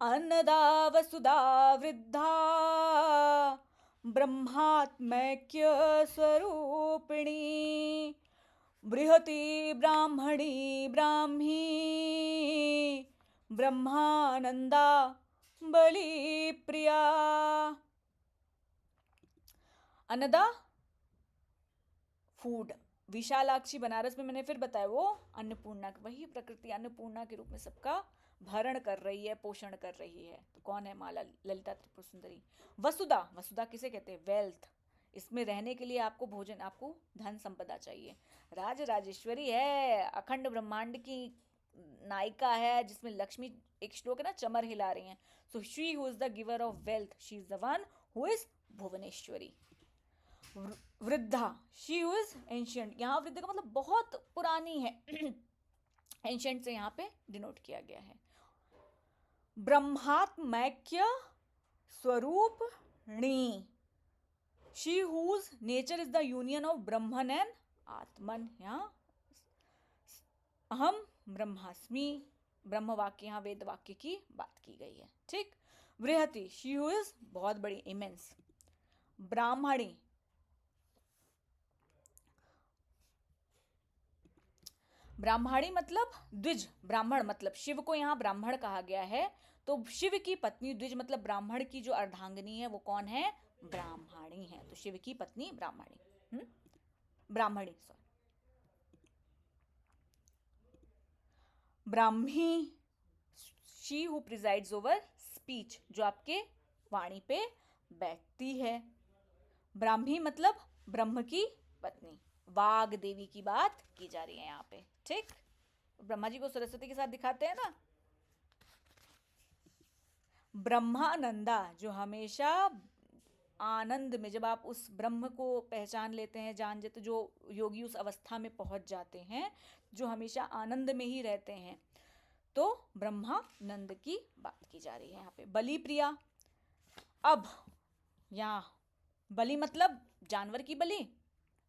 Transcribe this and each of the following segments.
अन्नदा वसुधा वृद्धा ब्रह्मात्मैक्य स्वरूपिणी बृहति ब्राह्मणी ब्राह्मी ब्रह्मानंदा बलि प्रिया। अन्नदा फूड, विशालाक्षी बनारस में मैंने फिर बताया वो अन्नपूर्णा, वही प्रकृति अन्नपूर्णा के रूप में सबका भरण कर रही है, पोषण कर रही है। तो कौन है माँ ललिता त्रिपुर सुंदरी। वसुधा, वसुधा किसे कहते हैं, वेल्थ। इसमें रहने के लिए आपको भोजन, आपको धन संपदा चाहिए। राज राजेश्वरी है, अखंड ब्रह्मांड की नायिका है, जिसमें लक्ष्मी, एक श्लोक है ना, चमर हिला रही हैं। So she who is the giver of wealth, she is the one who is Bhuvaneshwari. वृद्धा, शी इज एंशियंट, यहाँ वृद्ध का मतलब बहुत पुरानी है, एंशियंट से यहाँ पे डिनोट किया गया है। ब्रह्मात्मैक्य स्वरूपणी, she whose nature is the union of Brahman and Atman. यहाँ अहम ब्रह्मास्मि, ब्रह्म वाक्य, यहाँ वेद वाक्य की बात की गई है। ठीक। बृहति, शी हु इज बहुत बड़ी, इमेंस। ब्राह्मणी, ब्राह्मणी मतलब द्विज, ब्राह्मण मतलब शिव को यहाँ ब्राह्मण कहा गया है। तो शिव की पत्नी द्विज मतलब ब्राह्मण की जो अर्धांगिनी है वो कौन है, ब्राह्मणी है। तो शिव की पत्नी Brahmani, Brahmani sorry. Brahmi, she who presides over speech, जो आपके वाणी पे बैठती है। ब्राह्मी मतलब ब्रह्म की पत्नी, वाग देवी की बात की जा रही है यहाँ पे। ठीक। ब्रह्मा जी को सरस्वती के साथ दिखाते हैं ना। ब्रह्मानंदा, जो हमेशा आनंद में, जब आप उस ब्रह्म को पहचान लेते हैं, जान जाते, जो योगी उस अवस्था में पहुंच जाते हैं, जो हमेशा आनंद में ही रहते हैं, तो ब्रह्मानंद की बात की जा रही है यहाँ पे। बलि प्रिया, अब यहाँ बलि मतलब जानवर की बलि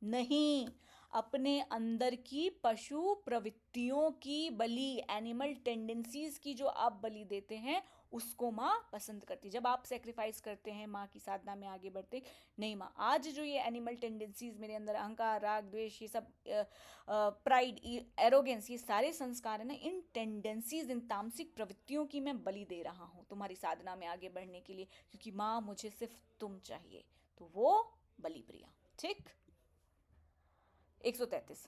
नहीं, अपने अंदर की पशु प्रवृत्तियों की बलि, एनिमल टेंडेंसीज की जो आप बलि देते हैं, उसको माँ पसंद करती। जब आप सेक्रीफाइस करते हैं, माँ की साधना में आगे बढ़ते, नहीं माँ आज जो ये एनिमल टेंडेंसीज मेरे अंदर, अहंकार, राग, द्वेष, ये सब, प्राइड, एरोगेंस, ये सारे संस्कार है ना, इन टेंडेंसीज, इन तामसिक प्रवृत्तियों की मैं बलि दे रहा हूँ तुम्हारी साधना में आगे बढ़ने के लिए, क्योंकि माँ मुझे सिर्फ तुम चाहिए। तो वो बलि प्रिया। ठीक। 133,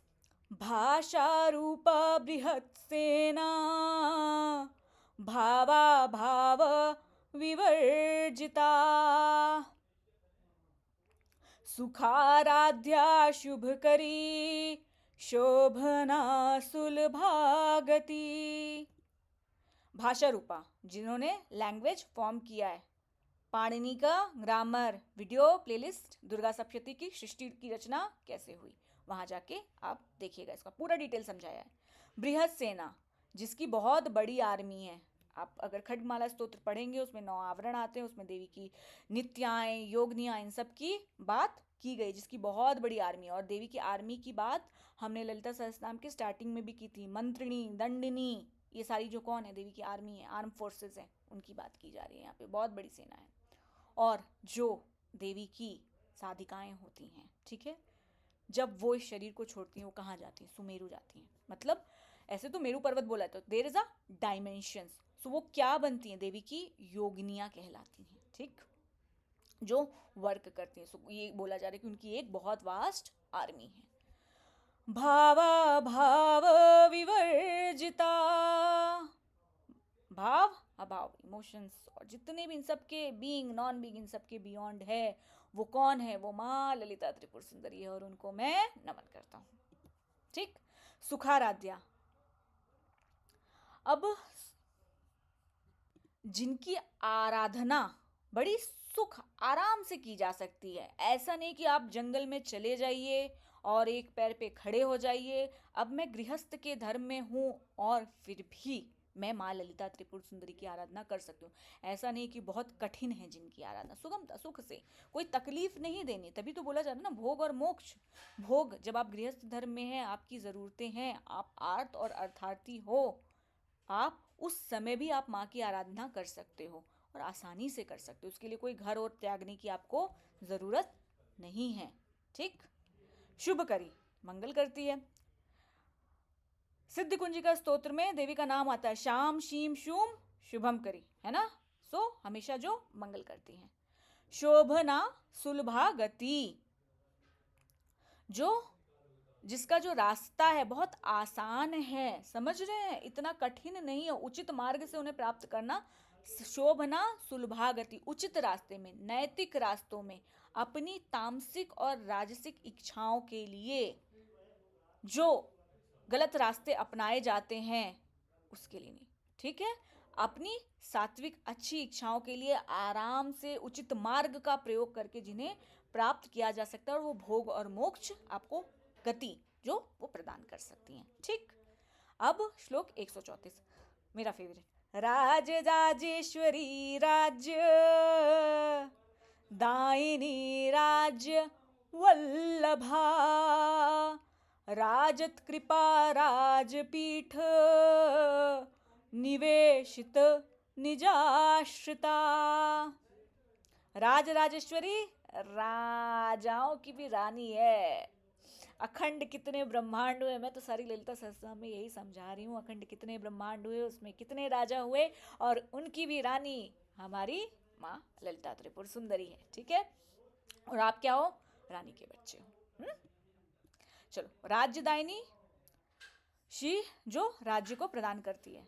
भाषा रूप बृहत् सेना भावा भाव विवर्जिता सुखाराध्या शुभकरी शोभना सुलभागति। भाषा रूपा, जिन्होंने लैंग्वेज फॉर्म किया है, पाणिनि का grammar video playlist, Durga Saptashati की सृष्टि की रचना कैसे हुई, वहां जाके आप देखिएगा, इसका पूरा डिटेल समझाया है। बृहद सेना, जिसकी बहुत बड़ी आर्मी है। आप अगर खड्गमाला स्तोत्र पढ़ेंगे, उसमें 9 आवरण आते हैं, उसमें देवी की नित्याएं, योगनियां, इन सब की बात की गई, जिसकी बहुत बड़ी आर्मी है। और देवी की आर्मी की बात हमने ललिता सहस्त्रनाम के स्टार्टिंग में भी की थी। मंत्रिणी, दंडिनी, ये सारी जो कौन है, देवी की आर्मी है, आर्म फोर्सेस हैं, उनकी बात की जा रही है यहाँ पे। बहुत बड़ी सेना है। और जो देवी की साधिकाएं होती हैं, ठीक है, जब वो इस शरीर को छोड़ती हैं, वो कहाँ जाती हैं, सुमेरु जाती हैं। मतलब ऐसे तो मेरु पर्वत बोला है, तो देयर इज अ डायमेंशंस। सो वो क्या बनती हैं, देवी की योगिनियां कहलाती हैं। ठीक। जो वर्क करती हैं। सो ये बोला जा रहा है कि उनकी एक बहुत वास्ट आर्मी है। भावा भाव विवर्जिता, भाव अभाव, इमोशंस, और जितने भी इन सब के बीइंग, नॉन बीइंग, इन सब के बियॉन्ड है, वो कौन है, वो माँ ललिता त्रिपुर सुंदरी है, और उनको मैं नमन करता हूँ। ठीक। सुखाराध्या, अब जिनकी आराधना बड़ी सुख आराम से की जा सकती है, ऐसा नहीं कि आप जंगल में चले जाइए और एक पैर पे खड़े हो जाइए। अब मैं गृहस्थ के धर्म में हूँ और फिर भी मैं माँ ललिता त्रिपुर सुंदरी की आराधना कर सकती हूँ। ऐसा नहीं कि बहुत कठिन है जिनकी आराधना, सुगमता, सुख से, कोई तकलीफ नहीं देनी। तभी तो बोला जाता है ना, भोग और मोक्ष। भोग, जब आप गृहस्थ धर्म में हैं, आपकी ज़रूरतें हैं, आप आर्त और अर्थार्थी हो, आप उस समय भी आप माँ की आराधना कर सकते हो और आसानी से कर सकते हो। उसके लिए कोई घर और त्यागने की आपको जरूरत नहीं है। ठीक। शुभ करी, मंगल करती है। सिद्ध कुंजिका स्तोत्र में देवी का नाम आता है शाम शीम शूम शुभम करी, है ना। सो हमेशा जो मंगल करती हैं। शोभना सुलभा गति, जो जिसका जो रास्ता है बहुत आसान है, समझ रहे हैं, इतना कठिन नहीं है, उचित मार्ग से उन्हें प्राप्त करना। शोभना सुलभा गति, उचित रास्ते में, नैतिक रास्तों में, अपनी तामसिक और राजसिक इच्छाओं के लिए जो गलत रास्ते अपनाए जाते हैं उसके लिए नहीं। ठीक है। अपनी सात्विक अच्छी इच्छाओं के लिए आराम से उचित मार्ग का प्रयोग करके जिन्हें प्राप्त किया जा सकता है, और वो भोग और मोक्ष आपको गति जो वो प्रदान कर सकती हैं। ठीक। अब श्लोक 134 मेरा फेवरेट। राज राजेश्वरी राज्य दायिनी राज्य वल्लभा, राजत कृपा राजपीठ निवेशित निजाश्रिता। राज राजेश्वरी, राजाओं की भी रानी है। अखंड कितने ब्रह्मांड हुए, मैं तो सारी ललिता सहस्त्रनाम में यही समझा रही हूँ। अखंड कितने ब्रह्मांड हुए, उसमें कितने राजा हुए, और उनकी भी रानी हमारी माँ ललिता त्रिपुर सुंदरी है। ठीक है। और आप क्या हो? रानी के बच्चे हो। चलो, राज्यदायिनी, शी जो राज्य को प्रदान करती है।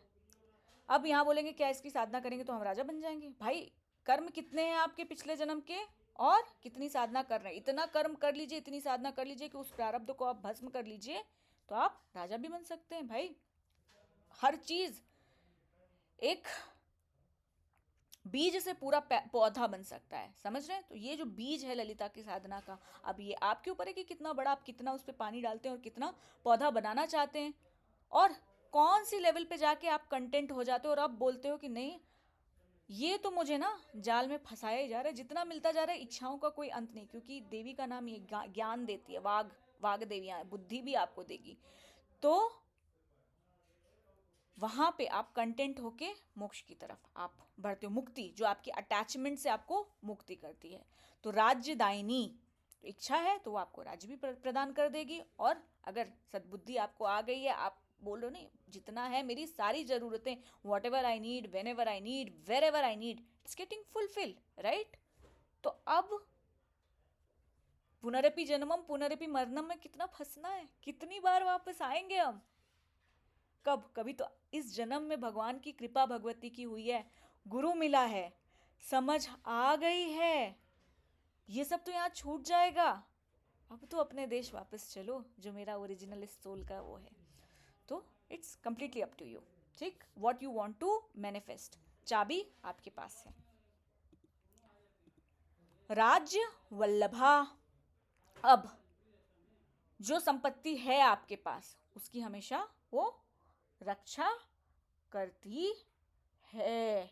अब यहाँ बोलेंगे क्या इसकी साधना करेंगे तो हम राजा बन जाएंगे? भाई, कर्म कितने हैं आपके पिछले जन्म के, और कितनी साधना कर रहे हैं, इतना कर्म कर लीजिए, इतनी साधना कर लीजिए कि उस प्रारब्ध को आप भस्म कर लीजिए, तो आप राजा भी बन सकते हैं। भाई, हर चीज एक बीज से पूरा पौधा बन सकता है, समझ रहे हैं? तो ये जो बीज है ललिता की साधना का, अब ये आपके ऊपर है कि कितना बड़ा आप कितना उस पर पानी डालते हैं और कितना पौधा बनाना चाहते हैं, और कौन सी लेवल पे जाके आप कंटेंट हो जाते हो और आप बोलते हो कि नहीं, ये तो मुझे ना जाल में फंसाया ही जा रहा है, जितना मिलता जा रहा है, इच्छाओं का कोई अंत नहीं। क्योंकि देवी का नाम ये ज्ञान देती है, वाग देवियां, बुद्धि भी आपको देगी। तो वहां पे आप कंटेंट होके मोक्ष की तरफ आप बढ़ते हो, मुक्ति जो आपकी अटैचमेंट से आपको मुक्ति करती है। तो राज्यदायिनी, तो इच्छा है तो वो आपको राज्य भी प्रदान कर देगी, और अगर सद्बुद्धि आपको आ गई है, आप बोलो नहीं, जितना है मेरी सारी जरूरतें, whatever I need, whenever I need, wherever I need, it's getting fulfil, right. तो अब पुनरपि जन्मम पुनरपि मरणम में कितना फंसना है, कितनी बार वापस आएंगे हम? कब? कभी तो इस जन्म में भगवान की कृपा भगवती की हुई है, गुरु मिला है, समझ आ गई है, ये सब तो यहाँ छूट जाएगा। अब तो अपने देश वापस चलो, जो मेरा ओरिजिनल सोल का वो है। तो it's completely up to you. ठीक। What you want to manifest, चाबी आपके पास है। राज्य वल्लभा, अब जो संपत्ति है आपके पास उसकी हमेशा वो रक्षा करती है।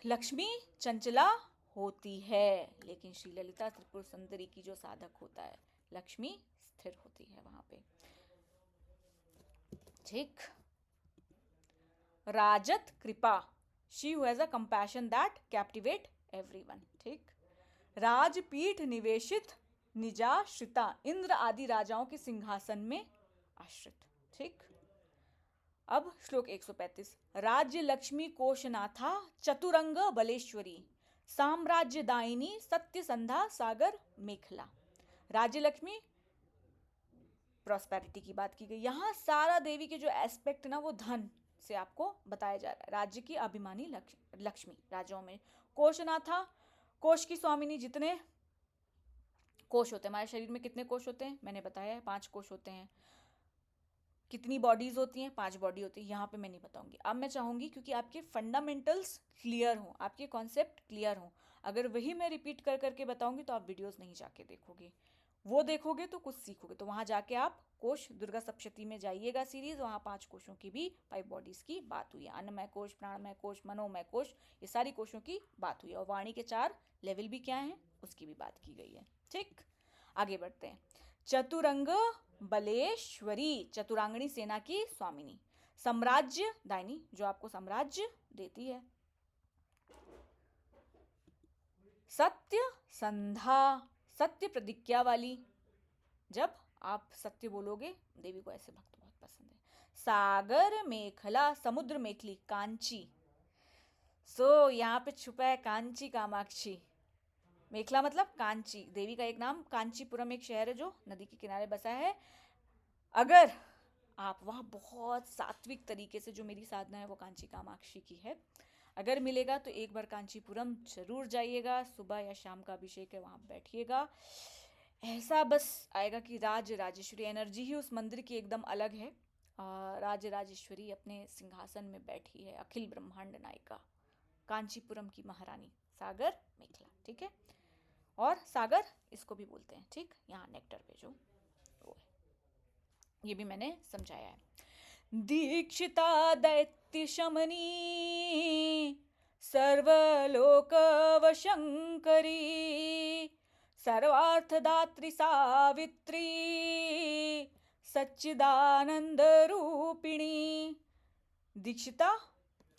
लक्ष्मी चंचला होती है, लेकिन श्री ललिता त्रिपुर सुंदरी की जो साधक होता है, लक्ष्मी स्थिर होती है वहां पे। ठीक। राजत कृपा, she who has a compassion that captivate everyone. ठीक। राजपीठ निवेशित निजाश्रिता, इंद्र आदि राजाओं के सिंहासन में आश्रित। ठीक। अब श्लोक 135। राज्य लक्ष्मी कोशनाथा चतुरंग बलेश्वरी, साम्राज्य दायिनी सत्य संधा सागर मेखला। राज्य लक्ष्मी, प्रॉस्पेरिटी की बात की गई। यहाँ सारा देवी के जो एस्पेक्ट ना वो धन से आपको बताया जा रहा है। राज्य की अभिमानी लक्ष्मी, राजाओं में। कोशनाथा, कोश की स्वामिनी। जितने कोश होते हैं हमारे शरीर में, कितने कोश होते हैं मैंने बताया है, 5 कोश होते हैं। कितनी बॉडीज होती हैं? 5 बॉडी होती है। यहाँ पे मैं नहीं बताऊंगी। अब मैं चाहूंगी क्योंकि आपके फंडामेंटल्स क्लियर हों, आपके कॉन्सेप्ट क्लियर हों। अगर वही मैं रिपीट कर करके बताऊंगी तो आप वीडियोस नहीं जाके देखोगे, वो देखोगे तो कुछ सीखोगे। तो वहां जाके आप कोश दुर्गा सप्तशती में जाइएगा सीरीज, वहाँ 5 कोशों की भी, 5 बॉडीज की बात हुई है। अन्नमय कोश, प्राणमय कोश, मनोमय कोश, ये सारी कोशों की बात हुई है। और वाणी के 4 लेवल भी क्या हैं उसकी भी बात की गई है। ठीक। आगे बढ़ते हैं। चतुरंग बलेश्वरी, चतुरांगणी सेना की स्वामिनी। साम्राज्य दायनी, जो आपको साम्राज्य देती है। सत्य संधा, सत्य प्रतिज्ञा वाली, जब आप सत्य बोलोगे, देवी को ऐसे भक्त बहुत पसंद है। सागर मेखला, समुद्र मेखली, कांची। सो यहाँ पे छुपा है कांची कामाक्षी। मेखला मतलब कांची, देवी का एक नाम कांचीपुरम एक शहर है जो नदी के किनारे बसा है। अगर आप वहाँ बहुत सात्विक तरीके से, जो मेरी साधना है वो कांची कामाक्षी की है, अगर मिलेगा तो एक बार कांचीपुरम जरूर जाइएगा। सुबह या शाम का अभिषेक है, वहाँ बैठिएगा। ऐसा बस आएगा कि राज राजेश्वरी एनर्जी ही उस मंदिर की एकदम अलग है। राज राजेश्वरी अपने सिंहासन में बैठी है, अखिल ब्रह्मांड नायिका, कांचीपुरम की महारानी, सागर मेखला, ठीक है। और सागर इसको भी बोलते हैं, ठीक, यहाँ नेक्टर पे जो वो है, ये भी मैंने समझाया है। दीक्षिता दैत्य शमनी, सर्वलोक वशंकरी, सर्वार्थदात्री सावित्री, सच्चिदानंद रूपिणी। दीक्षिता,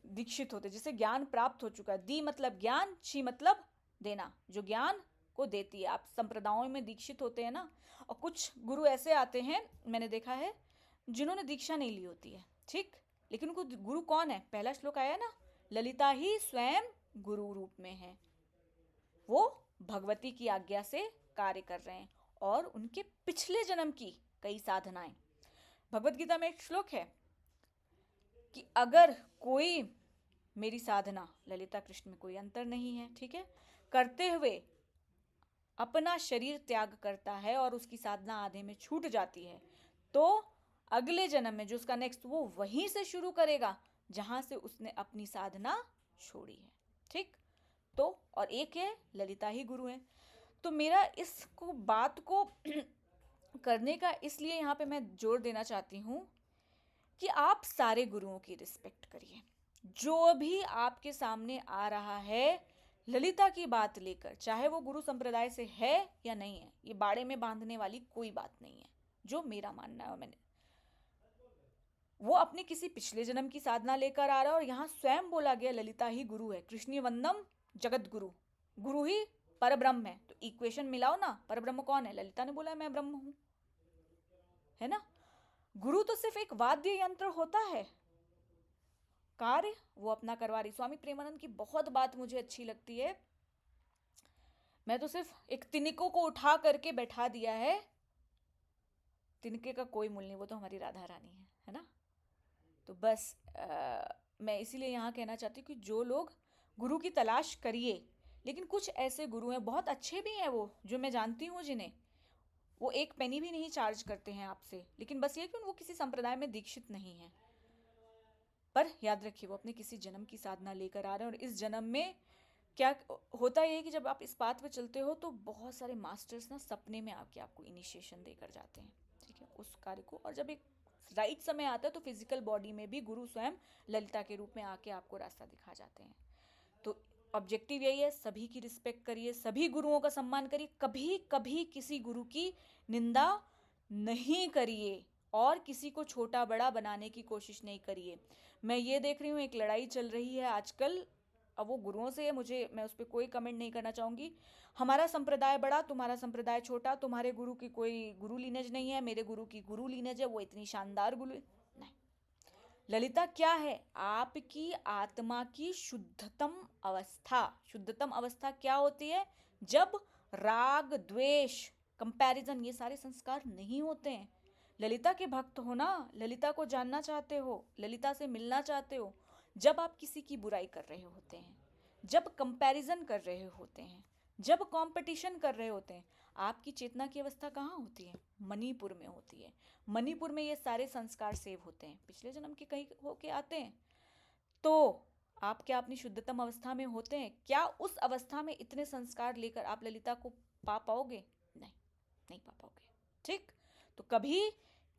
दीक्षित होते, जिसे ज्ञान प्राप्त हो चुका है। दी मतलब ज्ञान, ची मतलब देना, जो ज्ञान को देती है। आप संप्रदायों में दीक्षित होते हैं ना, और कुछ गुरु ऐसे आते हैं, मैंने देखा है, जिन्होंने दीक्षा नहीं ली होती है, ठीक, लेकिन उनको गुरु कौन है, पहला श्लोक आया ना, ललिता ही स्वयं गुरु रूप में है। वो भगवती की आज्ञा से कार्य कर रहे हैं, और उनके पिछले जन्म की कई साधनाएं। भगवत गीता में एक श्लोक है कि अगर कोई मेरी साधना, ललिता कृष्ण में कोई अंतर नहीं है, ठीक है, करते हुए अपना शरीर त्याग करता है और उसकी साधना आधे में छूट जाती है, तो अगले जन्म में जो उसका नेक्स्ट, वो वहीं से शुरू करेगा जहां से उसने अपनी साधना छोड़ी है, ठीक। तो और एक है ललिता ही गुरु है। तो मेरा इसको बात को करने का इसलिए यहाँ पे मैं जोर देना चाहती हूँ कि आप सारे गुरुओं की रिस्पेक्ट करिए। जो भी आपके सामने आ रहा है ललिता की बात लेकर, चाहे वो गुरु संप्रदाय से है या नहीं है, ये बाड़े में बांधने वाली कोई बात नहीं है। जो मेरा मानना है, मैंने वो अपने किसी पिछले जन्म की साधना लेकर आ रहा है, और यहाँ स्वयं बोला गया ललिता ही गुरु है, कृष्णीय वंदम जगत गुरु, गुरु ही परब्रह्म है। तो इक्वेशन मिलाओ ना, परब्रह्म कौन है, ललिता ने बोला है मैं ब्रह्म हूं, है ना। गुरु तो सिर्फ एक वाद्य यंत्र होता है, कार्य वो अपना करवा रही। स्वामी प्रेमानंद की बहुत बात मुझे अच्छी लगती है, मैं तो सिर्फ एक तिनकों को उठा करके बैठा दिया है, तिनके का कोई मूल्य नहीं, वो तो हमारी राधा रानी है ना। तो बस मैं इसीलिए यहाँ कहना चाहती हूँ कि जो लोग गुरु की तलाश करिए, लेकिन कुछ ऐसे गुरु हैं, बहुत अच्छे भी हैं वो, जो मैं जानती हूँ, जिन्हें वो एक पेनी भी नहीं चार्ज करते हैं आपसे, लेकिन बस ये कि वो किसी संप्रदाय में दीक्षित नहीं है। पर याद रखिए वो अपने किसी जन्म की साधना लेकर आ रहे हैं, और इस जन्म में क्या होता है कि जब आप इस बात पे चलते हो तो बहुत सारे मास्टर्स ना सपने में आके आपको इनिशिएशन देकर जाते हैं, ठीक है, उस कार्य को। और जब एक राइट समय आता है तो फिजिकल बॉडी में भी गुरु स्वयं ललिता के रूप में आके आपको रास्ता दिखा जाते हैं। तो ऑब्जेक्टिव यही है, सभी की रिस्पेक्ट करिए, सभी गुरुओं का सम्मान करिए, कभी कभी किसी गुरु की निंदा नहीं करिए, और किसी को छोटा बड़ा बनाने की कोशिश नहीं करिए। मैं ये देख रही हूँ एक लड़ाई चल रही है आजकल, अब वो गुरुओं से मैं उस पर कोई कमेंट नहीं करना चाहूँगी। हमारा संप्रदाय बड़ा, तुम्हारा संप्रदाय छोटा, तुम्हारे गुरु की कोई गुरु लीनेज नहीं है, मेरे गुरु की गुरु लीनेज है, वो इतनी शानदार गुरु नहीं। ललिता क्या है, आपकी आत्मा की शुद्धतम अवस्था। शुद्धतम अवस्था क्या होती है, जब राग द्वेष कंपैरिजन ये सारे संस्कार नहीं होते हैं। ललिता के भक्त हो ना, ललिता को जानना चाहते हो, ललिता से मिलना चाहते हो, जब आप किसी की बुराई कर रहे होते हैं, जब कंपैरिजन कर रहे होते हैं, जब कंपटीशन कर रहे होते हैं, आपकी चेतना की अवस्था कहाँ होती है, मणिपुर में होती है। मणिपुर में ये सारे संस्कार सेव होते हैं, पिछले जन्म के कहीं होके आते हैं। तो आप क्या अपनी शुद्धतम अवस्था में होते हैं? क्या उस अवस्था में इतने संस्कार लेकर आप ललिता को पा पाओगे? नहीं, नहीं पा पाओगे, ठीक। तो कभी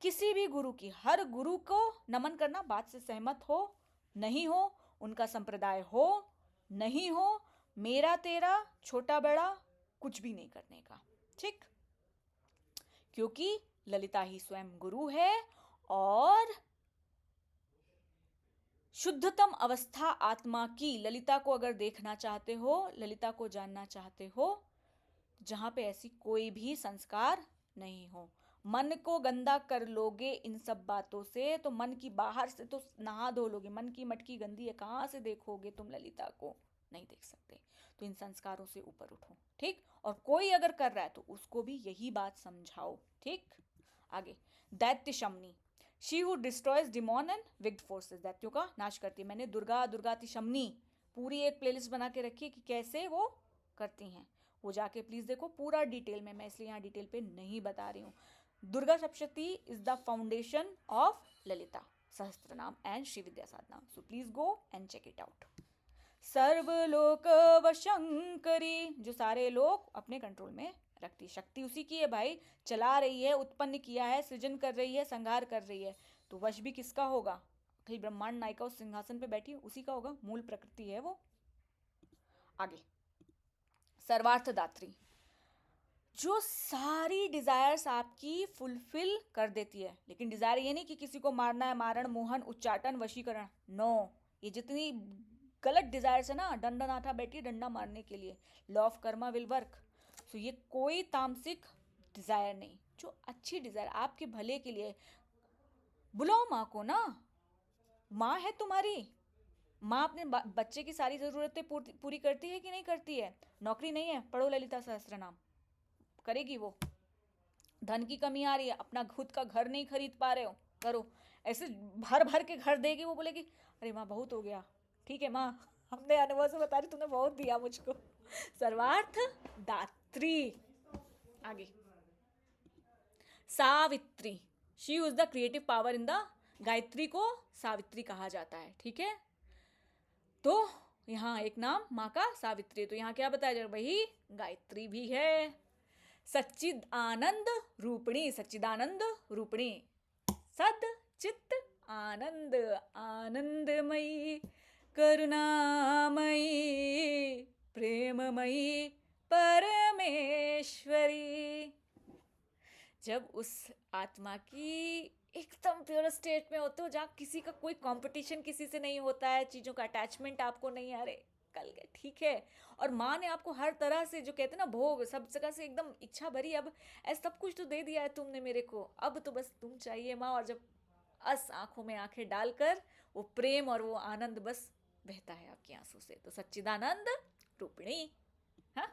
किसी भी गुरु की, हर गुरु को नमन करना, बात से सहमत हो नहीं हो, उनका संप्रदाय हो नहीं हो, मेरा तेरा छोटा बड़ा कुछ भी नहीं करने का, ठीक। क्योंकि ललिता ही स्वयं गुरु है और शुद्धतम अवस्था आत्मा की ललिता को अगर देखना चाहते हो, ललिता को जानना चाहते हो, जहां पे ऐसी कोई भी संस्कार नहीं हो। मन को गंदा कर लोगे इन सब बातों से तो मन की बाहर से तो नहा धो लोगे, मन की मटकी गंदी है, कहां से देखोगे तुम ललिता को? नहीं देख सकते। तो इन संस्कारों से ऊपर उठो, ठीक। और कोई अगर कर रहा है तो उसको भी यही बात समझाओ, ठीक। आगे, दैत्य शमनी, she who destroys demon and wicked forces, दैत्यों का नाश करती है। मैंने दुर्गा दुर्गाति शमनी पूरी एक प्लेलिस्ट बना के रखी है कि कैसे वो करती हैं, वो जाके प्लीज देखो पूरा डिटेल में, मैं इसलिए यहाँ डिटेल पे नहीं बता रही हूँ। Durga Saptashati is the foundation of Lalita Sahasranama and Shri Vidya sadhana, so please go and check it out. सर्वलोक वशंकरी, जो सारे लोग अपने कंट्रोल में रखती, शक्ति उसी की है भाई, चला रही है, उत्पन्न किया है, सृजन कर रही है, संहार कर रही है, तो वश भी किसका होगा? अखिल ब्रह्मांड नायिका उस सिंहासन पे बैठी उसी का होगा, मूल प्रकृति है वो। आगे, सर्वार्थदात्री, जो सारी डिजायर्स आपकी फुलफिल कर देती है। लेकिन डिजायर ये नहीं कि किसी को मारना है, मारण, मोहन, उच्चाटन, वशीकरण, नो। ये जितनी गलत डिजायर्स है ना, दंडनाथा बैठी डंडा मारने के लिए, law of karma will work. So ये कोई तामसिक डिजायर नहीं, जो अच्छी डिजायर आपके भले के लिए। बुलाओ माँ को ना, माँ है तुम्हारी, माँ अपने बच्चे की सारी जरूरतें पूरी करती है कि नहीं करती है? नौकरी नहीं है, पढ़ो ललिता सहस्त्रनाम, करेगी वो। धन की कमी आ रही है, अपना खुद का घर नहीं खरीद पा रहे हो, करो। ऐसे भर भर के घर देगी, वो बोलेगी अरे माँ बहुत हो गया, ठीक है माँ, हमने अनुभव से बता रही, तूने बहुत दिया मुझको। सर्वार्थ दात्री। आगे, Savitri, she use the creative power in the, Gayatri को सावित्री कहा जाता है, ठीक है। तो यहाँ एक नाम माँ का सावित्री, तो यहाँ क्या बताया जाए भाई, गायत्री भी है। सच्चिद आनंद रूपिणी, सच्चिदानंद रूपिणी, सद चित्त आनंद, आनंदमयी, करुणामयी, प्रेममयी, परमेश्वरी। जब उस आत्मा की एकदम प्योर स्टेट में होते हो, जहाँ किसी का कोई कंपटीशन किसी से नहीं होता है, चीज़ों का अटैचमेंट आपको नहीं, आ रहे कल गए, ठीक है। और माँ ने आपको हर तरह से, जो कहते हैं ना भोग, सब जगह से एकदम इच्छा भरी, अब ऐसा सब कुछ तो दे दिया है तुमने मेरे को, अब तो बस तुम चाहिए माँ। और जब अस आंखों में आंखें डालकर वो प्रेम और वो आनंद बस बहता है आपकी आंसू से, तो सच्चिदानंद रूपिणी। हाँ,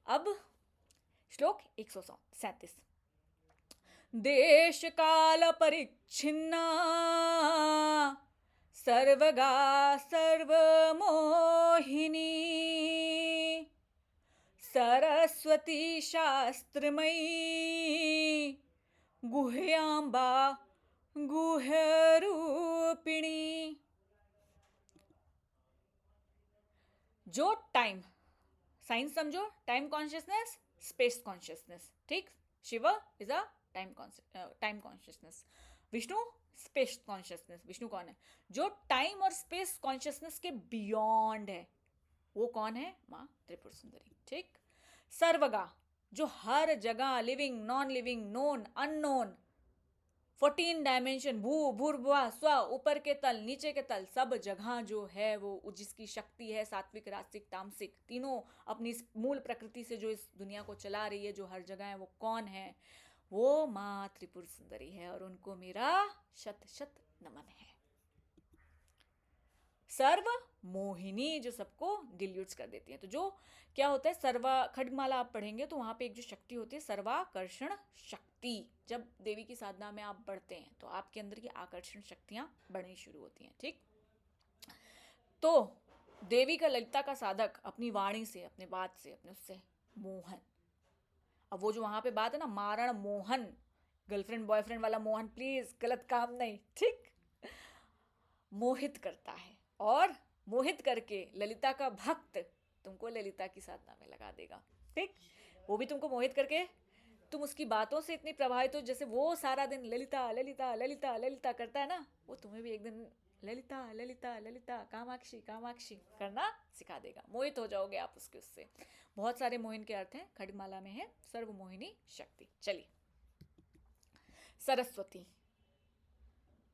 अब श्लोक 137, देश काल परिच्छिन्ना, सर्वगा सर्वमोहिनी, सरस्वती शास्त्रमयी, गुह्यांबा गुह्यरूपिणी। जो टाइम, साइंस समझो, टाइम कॉन्शियसनेस, स्पेस कॉन्शियसनेस, ठीक। Shiva is a time consciousness, Vishnu space consciousness. Vishnu कौन है? जो टाइम और स्पेस कॉन्शियसनेस के बियॉन्ड है, वो कौन है? माँ त्रिपुर सुंदरी, ठीक। सर्वगा, जो हर जगह, living, non living, known, unknown, 14 dimension, भू भूर्भुवा स्व, ऊपर के तल, नीचे के तल, सब जगह जो है वो जिसकी शक्ति है, सात्विक, रास्तिक, तामसिक, तीनों अपनी मूल प्रकृति से जो इस दुनिया को चला रही है, जो हर जगह है, वो कौन है? वो माँ त्रिपुर सुंदरी है, और उनको मेरा शत शत नमन है। सर्व मोहिनी, जो सबको डिल्यूट्स कर देती है। तो जो क्या होता है, सर्वा खड्गमाला आप पढ़ेंगे तो वहां पे एक जो शक्ति होती है, सर्वाकर्षण शक्ति। जब देवी की साधना में आप बढ़ते हैं तो आपके अंदर की आकर्षण शक्तियां बढ़नी शुरू होती हैं, ठीक। तो देवी का, ललिता का साधक अपनी वाणी से, अपने बात से, अपने उससे मोहन, अब वो जो वहां पे बात है ना, मारण मोहन, गर्लफ्रेंड बॉयफ्रेंड वाला मोहन, प्लीज गलत काम नहीं, ठीक। मोहित करता है, और मोहित करके ललिता का भक्त तुमको ललिता की साधना में लगा देगा, ठीक। वो भी तुमको मोहित करके, तुम उसकी बातों से इतनी प्रभावित हो, जैसे वो सारा दिन ललिता ललिता ललिता ललिता करता है ना, वो तुम्हें भी एक दिन ललिता ललिता ललिता कामाक्षी कामाक्षी करना सिखा देगा, मोहित हो जाओगे आप उससे। बहुत सारे मोहिन के अर्थ हैं, खड्गमाला में है सर्व मोहिनी शक्ति। चलिए सरस्वती।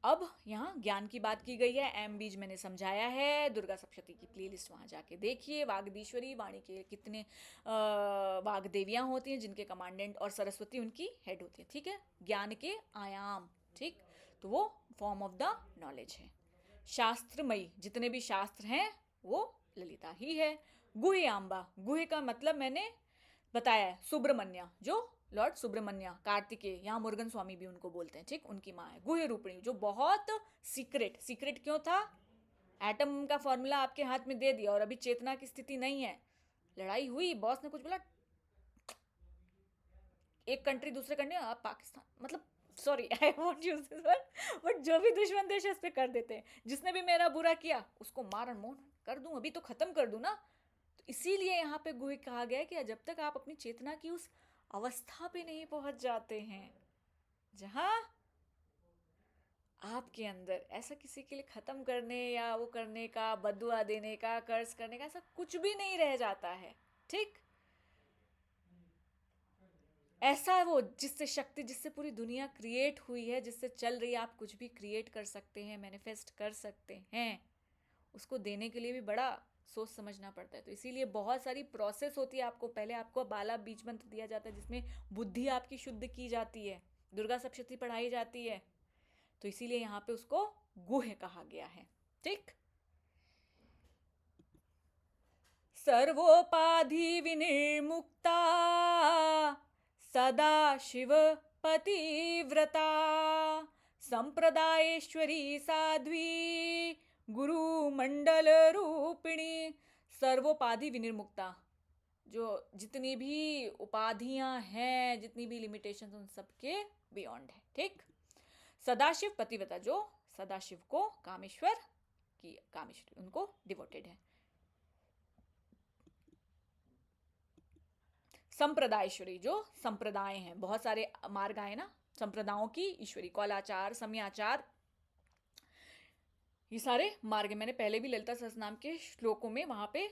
अब यहाँ ज्ञान की बात की गई है, एम बीज मैंने समझाया है, दुर्गा सप्तशती की प्लेलिस्ट वहाँ जाके देखिए। वागदीश्वरी, वाणी के कितने वाग देवियाँ होती हैं जिनके कमांडेंट, और सरस्वती उनकी हेड होती है, ठीक है। ज्ञान के आयाम, ठीक, तो वो फॉर्म ऑफ द नॉलेज है। शास्त्रमयी, जितने भी शास्त्र हैं वो ललिता ही है। गुह्यांबा, गुह का मतलब मैंने बताया है, सुब्रमण्य, जो लॉर्ड सुब्रमण्य, कार्तिकेय, यहाँ मुरुगन स्वामी भी उनको बोलते हैं, ठीक, उनकी माँ है। गुह रूपिणी, जो बहुत सीक्रेट, सीक्रेट क्यों था? एटम का फॉर्मूला आपके हाथ में दे दिया और अभी चेतना की स्थिति नहीं है, लड़ाई हुई, बॉस ने कुछ बोला, एक कंट्री दूसरे कंट्री, आप पाकिस्तान, मतलब sorry I won't use this word, but जो भी दुश्मन देश है इस पे कर देते हैं, जिसने भी मेरा बुरा किया उसको मारण मोहन कर दूं, अभी तो खत्म कर दूं ना। तो इसीलिए यहाँ पे गुह कहा गया है कि जब तक आप अपनी चेतना की उस अवस्था पे नहीं पहुंच जाते हैं जहां आपके अंदर ऐसा किसी के लिए खत्म करने या वो करने का, बदुआ देने का, कर्ज करने का, ऐसा कुछ भी नहीं रह जाता है, ठीक। ऐसा वो जिससे शक्ति, जिससे पूरी दुनिया क्रिएट हुई है, जिससे चल रही है, आप कुछ भी क्रिएट कर सकते हैं, मैनिफेस्ट कर सकते हैं, उसको देने के लिए भी बड़ा सोच समझना पड़ता है। तो इसीलिए बहुत सारी प्रोसेस होती है। आपको पहले आपको बाला बीज मंत्र दिया जाता है जिसमें बुद्धि आपकी शुद्ध की जाती है, दुर्गा सप्तशती पढ़ाई जाती है, तो इसीलिए यहाँ पे उसको गुह कहा गया है, ठीक। सर्वोपाधि विनिर्मुक्ता सदा शिव पतिव्रता संप्रदायेश्वरी साध्वी गुरुमंडल रूपिणी। सर्वोपाधि विनिर्मुक्ता, जो जितनी भी उपाधियां हैं, जितनी भी लिमिटेशन, उन सबके बियॉन्ड है, ठीक। सदाशिव पतिव्रता, जो सदाशिव को कामेश्वर की, कामेश्वर उनको डिवोटेड है। संप्रदायेश्वरी, जो संप्रदाय हैं, बहुत सारे मार्ग आए ना संप्रदायों की ईश्वरी, कौलाचार, समयाचार, ये सारे मार्ग मैंने पहले भी ललिता सहस्त्रनाम के श्लोकों में वहां पे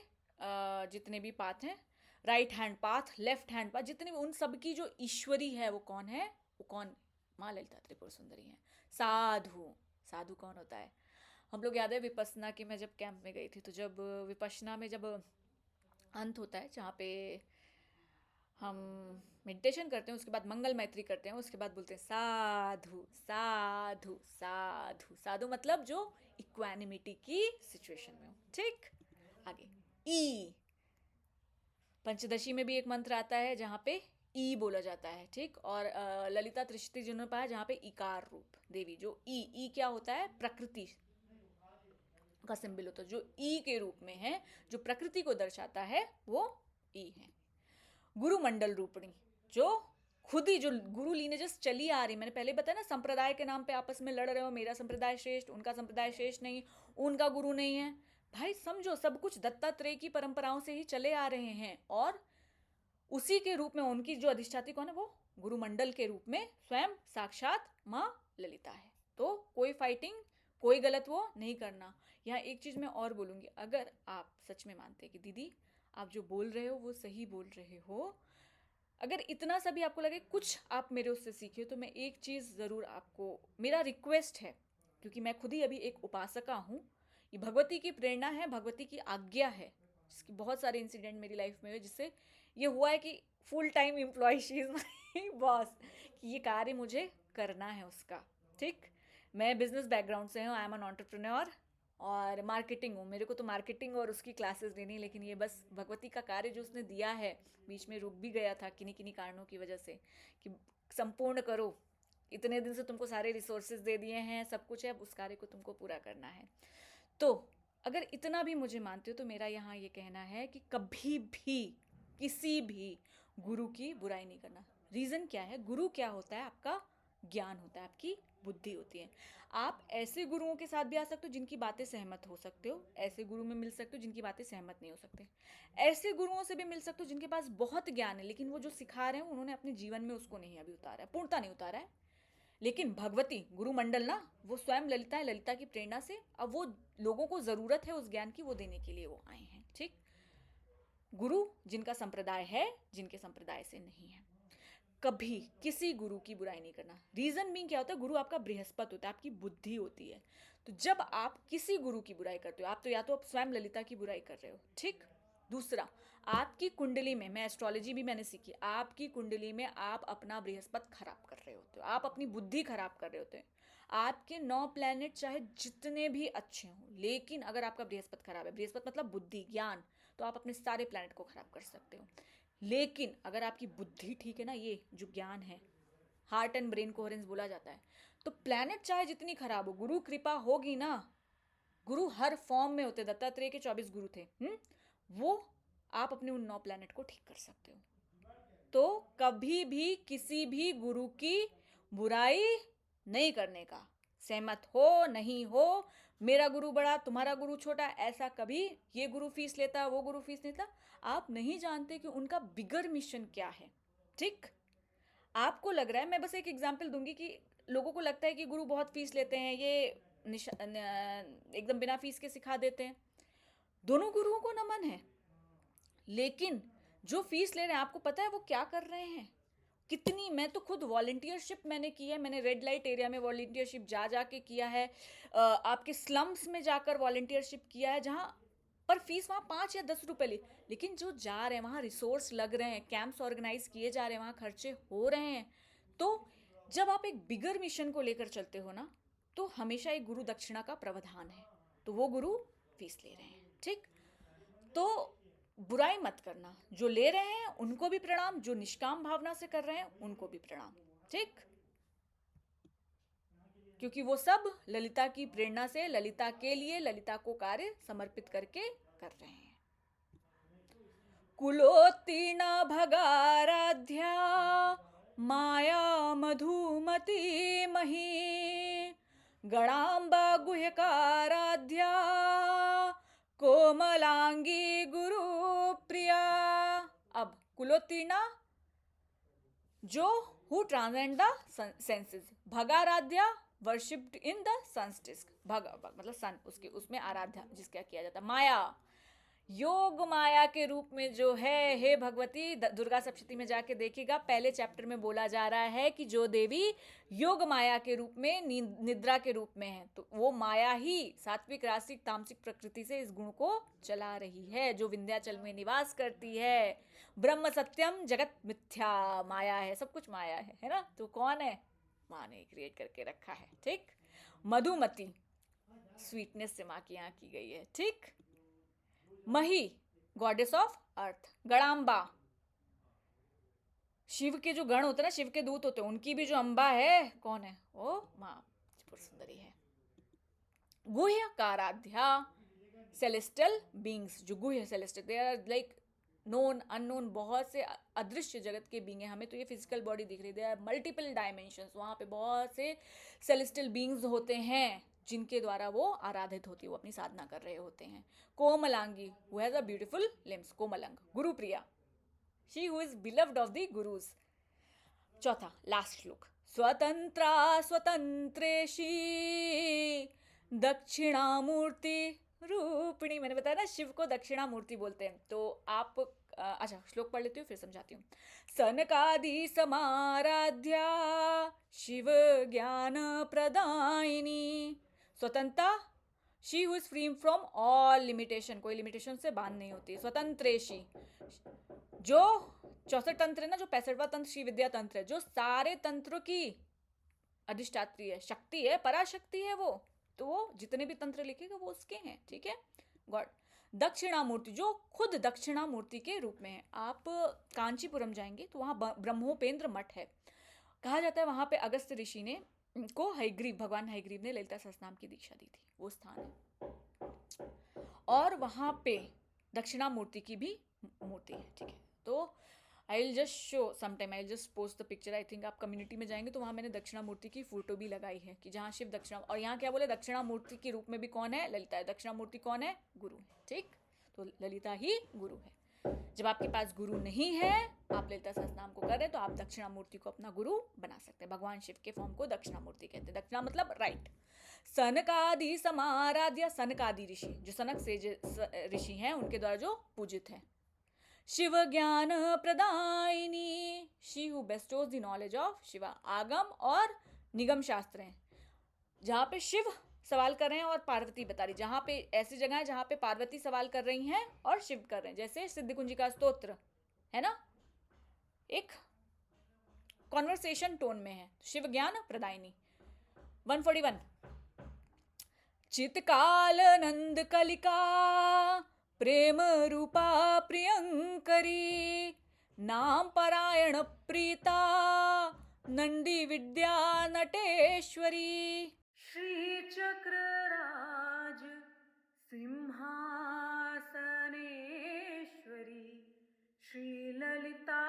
जितने भी पाथ हैं, right hand path, left hand path, जितने भी, उन सब की जो ईश्वरी है वो कौन है? वो कौन? माँ ललिता त्रिपुर सुंदरी है। साधु, साधु कौन होता है? हम लोग याद है विपස්සना की, मैं जब कैंप में गई थी, तो जब विपස්සना में जब अंत होता है, जहाँ पे हम मेडिटेशन करते हैं, उसके बाद मंगल मैत्री करते हैं, उसके बाद बोलते हैं साधु साधु साधु। साधु मतलब जो इक्वानिमिटी की सिचुएशन में हो, ठीक। आगे ई, पंचदशी में भी एक मंत्र आता है जहाँ पे ई बोला जाता है, ठीक। और ललिता त्रिशती जिन्होंने पाया जहाँ पे इकार रूप देवी, जो ई क्या होता है? प्रकृति का सिंबल होता है, जो ई के रूप में है, जो प्रकृति को दर्शाता है, वो ई है। गुरु मंडल रूपणी, जो खुद ही, जो गुरु लीनेजेस चली आ रही, मैंने पहले बताया ना, संप्रदाय के नाम पे आपस में लड़ रहे हो, मेरा संप्रदाय श्रेष्ठ, उनका संप्रदाय श्रेष्ठ नहीं, उनका गुरु नहीं है। भाई समझो, सब कुछ दत्तात्रेय की परंपराओं से ही चले आ रहे हैं, और उसी के रूप में उनकी जो अधिष्ठात्री कौन है? वो गुरुमंडल के रूप में स्वयं साक्षात माँ ललिता है। तो कोई फाइटिंग, कोई गलत वो नहीं करना। यहाँ एक चीज मैं और बोलूंगी, अगर आप सच में मानते हैं कि दीदी आप जो बोल रहे हो वो सही बोल रहे हो, अगर इतना सा भी आपको लगे कुछ आप मेरे उससे सीखे, तो मैं एक चीज़ ज़रूर आपको, मेरा रिक्वेस्ट है, क्योंकि मैं खुद ही अभी एक उपासका हूँ, ये भगवती की प्रेरणा है, भगवती की आज्ञा है, जिसकी बहुत सारे इंसिडेंट मेरी लाइफ में हुए, जिससे ये हुआ है कि full time employ, she is my boss, कि ये कार्य मुझे करना है उसका, ठीक। मैं बिजनेस बैकग्राउंड से हूँ, आई एम एन एंटरप्रेन्योर, और मार्केटिंग हूँ, मेरे को तो मार्केटिंग और उसकी क्लासेस देनी, लेकिन ये बस भगवती का कार्य जो उसने दिया है, बीच में रुक भी गया था किन्हीं किन्हीं कारणों की वजह से, कि संपूर्ण करो, इतने दिन से तुमको सारे रिसोर्सेज दे दिए हैं, सब कुछ है, अब उस कार्य को तुमको पूरा करना है। तो अगर इतना भी मुझे मानते हो, तो मेरा यहाँ ये कहना है कि कभी भी किसी भी गुरु की बुराई नहीं करना। रीज़न क्या है? गुरु क्या होता है? आपका ज्ञान होता है, आपकी बुद्धि होती है। आप ऐसे गुरुओं के साथ भी आ सकते हो जिनकी बातें सहमत हो सकते हो, ऐसे गुरु में मिल सकते हो जिनकी बातें सहमत नहीं हो सकते, ऐसे गुरुओं से भी मिल सकते हो जिनके पास बहुत ज्ञान है, लेकिन वो जो सिखा रहे हैं उन्होंने अपने जीवन में उसको नहीं अभी उतारा है, पूर्णता नहीं उतारा है। लेकिन भगवती गुरुमंडल ना, वो स्वयं ललिता है, ललिता की प्रेरणा से अब वो लोगों को ज़रूरत है उस ज्ञान की, वो देने के लिए वो आए हैं, ठीक। गुरु जिनका संप्रदाय है, जिनके संप्रदाय से नहीं है। कभी किसी गुरु की बुराई नहीं करना। रीजन बीइंग क्या होता है, गुरु आपका बृहस्पति होता है, आपकी बुद्धि होती है। तो जब आप किसी गुरु की बुराई करते हो, आप तो या तो आप स्वयं ललिता की बुराई कर रहे हो, ठीक। दूसरा, आपकी कुंडली में, मैं एस्ट्रोलॉजी भी मैंने सीखी, आपकी कुंडली में आप अपना बृहस्पति खराब कर रहे होते हो, आप अपनी बुद्धि खराब कर रहे होते हो। आपके 9 प्लैनेट चाहे जितने भी अच्छे हों, लेकिन अगर आपका बृहस्पति खराब है, बृहस्पति मतलब बुद्धि, ज्ञान, तो आप अपने सारे प्लैनेट को खराब कर सकते हो। लेकिन अगर आपकी बुद्धि ठीक है ना, ये जो ज्ञान है, हार्ट एंड ब्रेन कोहेरेंस बोला जाता है, तो प्लैनेट चाहे जितनी खराब हो, गुरु कृपा होगी ना। गुरु हर फॉर्म में होते, दत्तात्रेय के 24 गुरु थे, वो आप अपने उन 9 प्लैनेट को ठीक कर सकते हो। तो कभी भी किसी भी गुरु की बुराई नहीं करने का, सहमत हो नहीं हो, मेरा गुरु बड़ा तुम्हारा गुरु छोटा, ऐसा कभी, ये गुरु फीस लेता वो गुरु फीस लेता, आप नहीं जानते कि उनका बिगर मिशन क्या है, ठीक। आपको लग रहा है, मैं बस एक एग्जांपल दूंगी कि लोगों को लगता है कि गुरु बहुत फीस लेते हैं, ये एकदम बिना फीस के सिखा देते हैं। दोनों गुरुओं को नमन है, लेकिन जो फीस ले रहे हैं, आपको पता है वो क्या कर रहे हैं, कितनी। मैं तो खुद वॉलंटियरशिप मैंने की है, मैंने रेड लाइट एरिया में वॉलंटियरशिप जा के किया है, आपके स्लम्स में जाकर वॉलंटियरशिप किया है, जहाँ पर फीस वहाँ 5 या 10 रुपए ली, लेकिन जो जा रहे हैं वहाँ रिसोर्स लग रहे हैं, कैंप्स ऑर्गेनाइज किए जा रहे हैं, वहाँ खर्चे हो रहे हैं। तो जब आप एक बिगर मिशन को लेकर चलते हो ना, तो हमेशा एक गुरु दक्षिणा का प्रावधान है, तो वो गुरु फीस ले रहे हैं, ठीक। तो बुराई मत करना, जो ले रहे हैं उनको भी प्रणाम, जो निष्काम भावना से कर रहे हैं उनको भी प्रणाम, ठीक। क्योंकि वो सब ललिता की प्रेरणा से, ललिता के लिए, ललिता को कार्य समर्पित करके कर रहे हैं। कुलोत्तीर्ण भगाराध्या माया मधुमती मही, गणाम्बा गुह्यकाराध्या कोमलांगी गुरु प्रिया। अब कुलोत्तीर्ण, जो हु ट्रांसेंड द सेंसेस, भगाराध्या worshipped in the sun's disc, भग मतलब सन, उसके उसमें आराध्या जिसका किया जाता, माया, योग माया के रूप में जो है, हे भगवती, दुर्गा सप्तशती में जाके देखिएगा, पहले चैप्टर में बोला जा रहा है कि जो देवी योग माया के रूप में, निद्रा के रूप में है, तो वो माया ही सात्विक रासिक तामसिक प्रकृति से इस गुण को चला रही है, जो विंध्याचल में निवास करती है। ब्रह्म सत्यम जगत मिथ्या, माया है, सब कुछ माया है ना। तो कौन है, माँ ने क्रिएट करके रखा है, ठीक। मधुमती, स्वीटनेस से माँ की यहाँ की गई है, ठीक। मही, गॉडेस ऑफ अर्थ। गणाम्बा, शिव के जो गण होते हैं ना, शिव के दूत होते हैं, उनकी भी जो अम्बा है, कौन है वो, माँ सुंदरी है। गुह्य काराध्या, सेलेस्टियल बींग्स, जो गुह्य celestial, they are like known unknown, बहुत से अदृश्य जगत के बींग हैं, हमें तो ये फिजिकल बॉडी दिख रही है, मल्टीपल डायमेंशंस, वहाँ पे बहुत से सेलेस्टियल बींग्स होते हैं जिनके द्वारा वो आराधित होती है, वो अपनी साधना कर रहे होते हैं। कोमलांगी, who has a beautiful limbs, कोमलंग। गुरुप्रिया, she who is beloved of the gurus. चौथा, लास्ट श्लोक, स्वतंत्रा स्वतंत्रेशी दक्षिणामूर्ति रूपिणी। मैंने बताया ना, शिव को दक्षिणामूर्ति बोलते हैं। तो आप अच्छा श्लोक पढ़ लेती हूँ, फिर समझाती हूँ। सनकादि समाराध्या शिव ज्ञान प्रदायिनी स्वतंत्रता, she who is free from all limitation, कोई लिमिटेशन से बांध नहीं होती। स्वतंत्रेशी, जो 64 तंत्र है ना, जो 65वां तंत्र श्री विद्या तंत्र है, जो सारे तंत्रों की अधिष्ठात्री है, शक्ति है, पराशक्ति है वो, तो वो जितने भी तंत्र लिखेगा वो उसके हैं, ठीक है। गॉड। दक्षिणामूर्ति, जो खुद दक्षिणामूर्ति के रूप में है। आप कांचीपुरम जाएंगे तो वहाँ ब्रह्मोपेंद्र मठ है, कहा जाता है वहाँ पे अगस्त ऋषि ने को हयग्रीव, भगवान हयग्रीव ने ललिता सहस्रनाम की दीक्षा दी थी, वो स्थान है। और वहाँ पे दक्षिणामूर्ति की भी मूर्ति है, ठीक है। तो I will just show sometime, I will just post the picture, I think आप कम्युनिटी में जाएंगे तो वहाँ मैंने दक्षिणामूर्ति की फोटो भी लगाई है, कि जहाँ शिव दक्षिणा, और यहाँ क्या बोले, दक्षिणामूर्ति के रूप में भी कौन है, ललिता है। दक्षिणामूर्ति कौन है, गुरु है, ठीक। तो ललिता ही गुरु है। जब आपके पास गुरु नहीं है, आप ललिता सहस्रनाम को कर रहे हैं, तो आप दक्षिणामूर्ति को अपना गुरु बना सकते हैं। भगवान शिव के फॉर्म को दक्षिणामूर्ति कहते हैं। दक्षिणा मतलब राइट। सनकादि समाराध्य, सनकादि ऋषि, जो सनक से ऋषि हैं, उनके द्वारा जो पूजित है। शिव ज्ञान प्रदायिनी, she who bestows the knowledge of Shiva. आगम और निगम शास्त्र हैं जहाँ पे शिव सवाल कर रहे हैं और पार्वती बता रही। जहाँ पे ऐसी जगह है जहाँ पे पार्वती सवाल कर रही हैं और शिव कर रहे हैं, जैसे सिद्धिकुंजिका स्तोत्र है ना, एक कॉन्वर्सेशन टोन में है। शिव ज्ञान प्रदायिनी। 141 चितकाल नंद कलिका प्रेम रूपा प्रियंकरी, नाम परायण प्रीता नंदी विद्या नटेश्वरी। श्री चक्रराज सिंहासनेश्वरी, श्री ललिता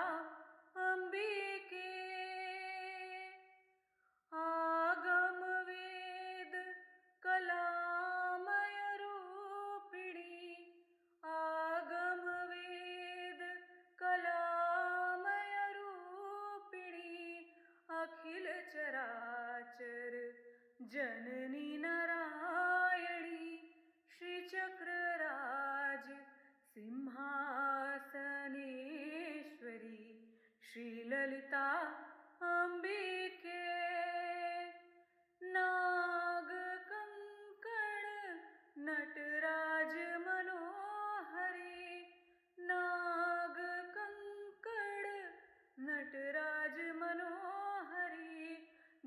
अंबिके, आगम वेद कलामय रूपिणी, आगम वेद कलामय रूपिणी, अखिल चराचर जननी नारायणी, श्री चक्रराज सिंहासनेश्वरी, श्री ललिता अंबिके, नाग कंकण नटराज मनोहरी, नाग कंकण नटराज मनोहरी,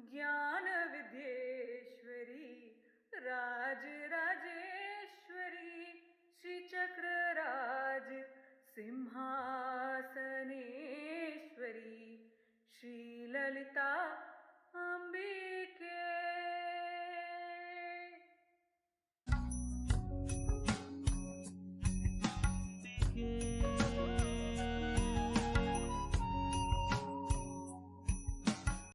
ज्ञान विद्येश्वरी राज राजेश्वरी, श्री चक्रराज सिंहासनेश्वरी, श्री ललिता अंबिके।